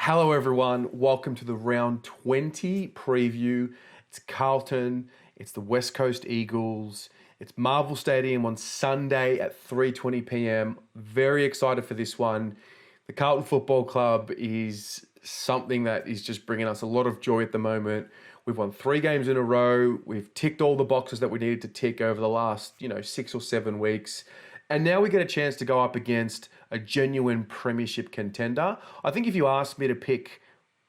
Hello, everyone. Welcome to the round 20 preview. It's Carlton. It's the West Coast Eagles. It's Marvel Stadium on Sunday at 3:20 p.m. Very excited for this one. The Carlton Football Club is something that is just bringing us a lot of joy at the moment. We've won 3 games in a row. We've ticked all the boxes that we needed to tick over the last, 6 or 7 weeks. And now we get a chance to go up against a genuine premiership contender. I think if you asked me to pick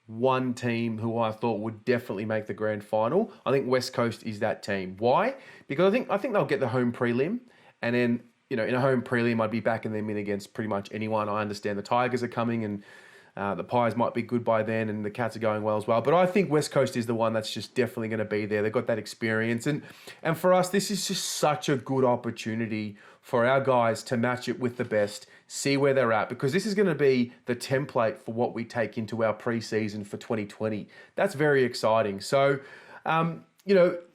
one team who I thought would definitely make the grand final, I think West Coast is that team. Why? Because I think they'll get the home prelim, and then in a home prelim, I'd be backing them in against pretty much anyone. I understand the Tigers are coming, and the Pies might be good by then, and the Cats are going well as well. But I think West Coast is the one that's just definitely going to be there. They've got that experience. And for us, this is just such a good opportunity for our guys to match it with the best, see where they're at, because this is going to be the template for what we take into our preseason for 2020. That's very exciting. So,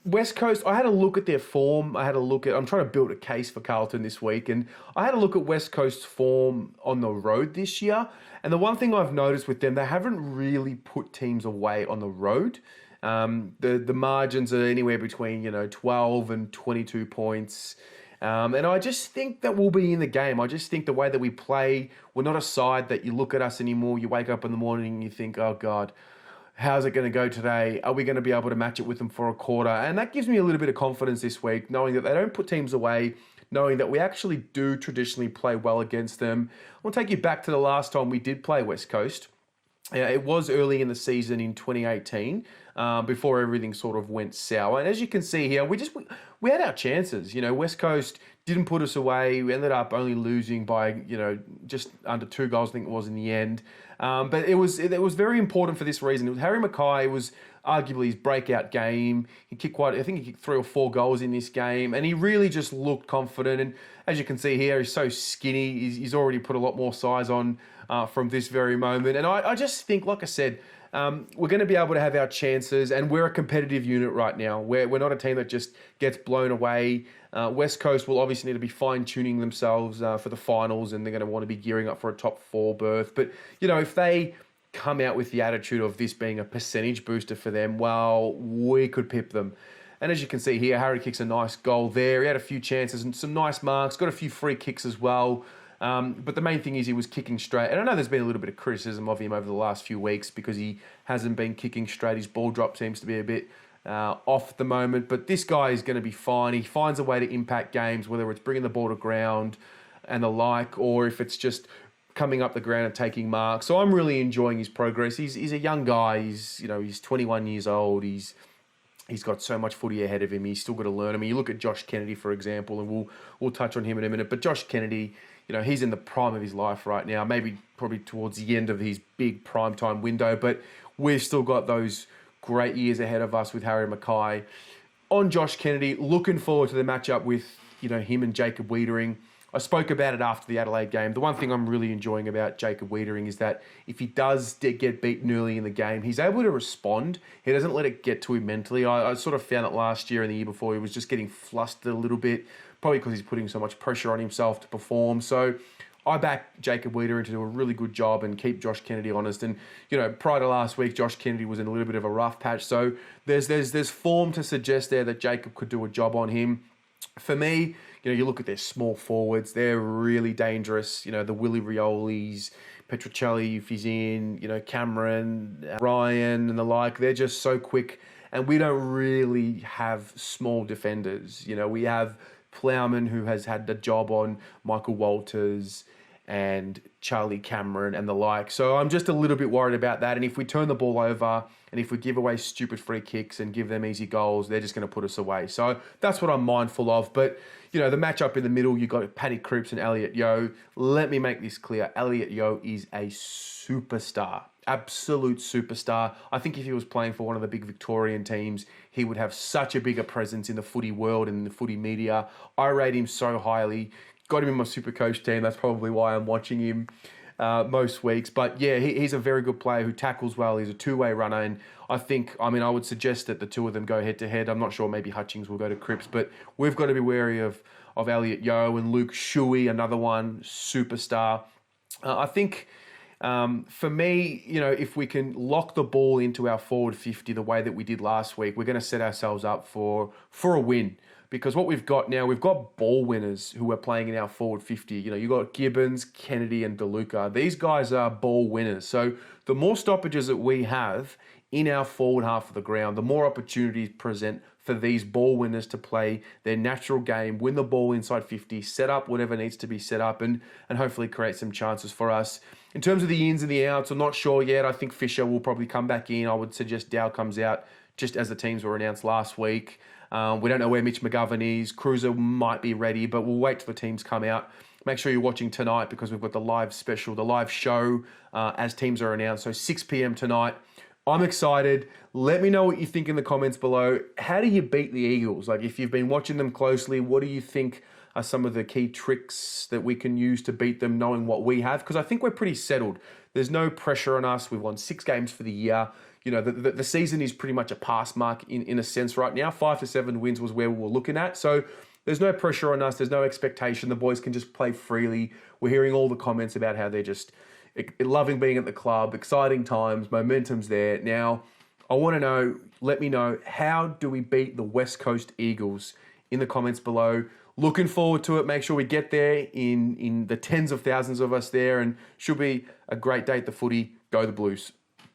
West Coast, I had a look at their form. I'm trying to build a case for Carlton this week, and I had a look at West Coast's form on the road this year. And the one thing I've noticed with them, they haven't really put teams away on the road. The margins are anywhere between 12 and 22 points. And I just think that we'll be in the game. I just think the way that we play, we're not a side that you look at us anymore. You wake up in the morning and you think, oh God, how's it going to go today? Are we going to be able to match it with them for a quarter? And that gives me a little bit of confidence this week, knowing that they don't put teams away, knowing that we actually do traditionally play well against them. I'll take you back to the last time we did play West Coast. It was early in the season in 2018, before everything sort of went sour. And as you can see here, we had our chances. West Coast didn't put us away. We ended up only losing by just under 2 goals, I think it was in the end. But it was very important for this reason. Harry Mackay was arguably his breakout game. I think he kicked 3 or 4 goals in this game, and he really just looked confident. And as you can see here, he's so skinny. He's already put a lot more size on from this very moment. And I just think, like I said, we're going to be able to have our chances, and we're a competitive unit right now. We're not a team that just gets blown away. West Coast will obviously need to be fine-tuning themselves for the finals, and they're going to want to be gearing up for a top 4 berth. But, if they come out with the attitude of this being a percentage booster for them, well, we could pip them. And as you can see here, Harry kicks a nice goal there. He had a few chances and some nice marks, got a few free kicks as well. But the main thing is he was kicking straight. And I know there's been a little bit of criticism of him over the last few weeks because he hasn't been kicking straight. His ball drop seems to be a bit off at the moment. But this guy is going to be fine. He finds a way to impact games, whether it's bringing the ball to ground and the like, or if it's just coming up the ground and taking marks. So I'm really enjoying his progress. He's a young guy. He's 21 years old. He's got so much footy ahead of him. He's still got to learn. I mean, you look at Josh Kennedy, for example, and we'll touch on him in a minute. But Josh Kennedy, he's in the prime of his life right now, probably towards the end of his big primetime window. But we've still got those great years ahead of us with Harry Mackay. On Josh Kennedy, looking forward to the matchup with, him and Jacob Wiedering. I spoke about it after the Adelaide game. The one thing I'm really enjoying about Jacob Wiedering is that if he does get beaten early in the game, he's able to respond. He doesn't let it get to him mentally. I sort of found that last year and the year before he was just getting flustered a little bit, probably because he's putting so much pressure on himself to perform. So I back Jacob Wiedering to do a really good job and keep Josh Kennedy honest. And, prior to last week, Josh Kennedy was in a little bit of a rough patch. So there's form to suggest there that Jacob could do a job on him. For me, you look at their small forwards, they're really dangerous. The Willie Riolis, Petruccelli, if he's in, Cameron, Ryan and the like, they're just so quick. And we don't really have small defenders. We have Plowman, who has had the job on Michael Walters and Charlie Cameron and the like. So I'm just a little bit worried about that. And if we turn the ball over and if we give away stupid free kicks and give them easy goals, they're just going to put us away. So that's what I'm mindful of. But, the matchup in the middle, you've got Paddy Cripps and Elliot Yeo. Let me make this clear. Elliot Yeo is a superstar. Absolute superstar. I think if he was playing for one of the big Victorian teams, he would have such a bigger presence in the footy world and in the footy media. I rate him so highly. Got him in my super coach team. That's probably why I'm watching him most weeks. But yeah, he's a very good player who tackles well. He's a two-way runner. And I would suggest that the two of them go head-to-head. I'm not sure maybe Hutchings will go to Cripps, but we've got to be wary of Elliot Yeo and Luke Shuey, another one, superstar. I think For me, if we can lock the ball into our forward 50 the way that we did last week, we're going to set ourselves up for a win. Because what we've got now, we've got ball winners who are playing in our forward 50. You've got Gibbons, Kennedy, and DeLuca. These guys are ball winners. So the more stoppages that we have in our forward half of the ground, the more opportunities present for these ball winners to play their natural game, win the ball inside 50, set up whatever needs to be set up, and hopefully create some chances for us. In terms of the ins and the outs, I'm not sure yet. I think Fisher will probably come back in. I would suggest Dow comes out just as the teams were announced last week. We don't know where Mitch McGovern is. Cruiser might be ready, but we'll wait till the teams come out. Make sure you're watching tonight because we've got the live special, the live show as teams are announced. So 6 p.m. tonight. I'm excited. Let me know what you think in the comments below. How do you beat the Eagles? Like, if you've been watching them closely, what do you think are some of the key tricks that we can use to beat them, knowing what we have? Because I think we're pretty settled. There's no pressure on us. We've won 6 games for the year. The season is pretty much a pass mark in a sense right now. 5 to 7 wins was where we were looking at. So there's no pressure on us. There's no expectation. The boys can just play freely. We're hearing all the comments about how they're just loving being at the club, exciting times, momentum's there. Now, I want to know, let me know, how do we beat the West Coast Eagles in the comments below? Looking forward to it. Make sure we get there in the tens of thousands of us there, and should be a great day at the footy. Go the Blues.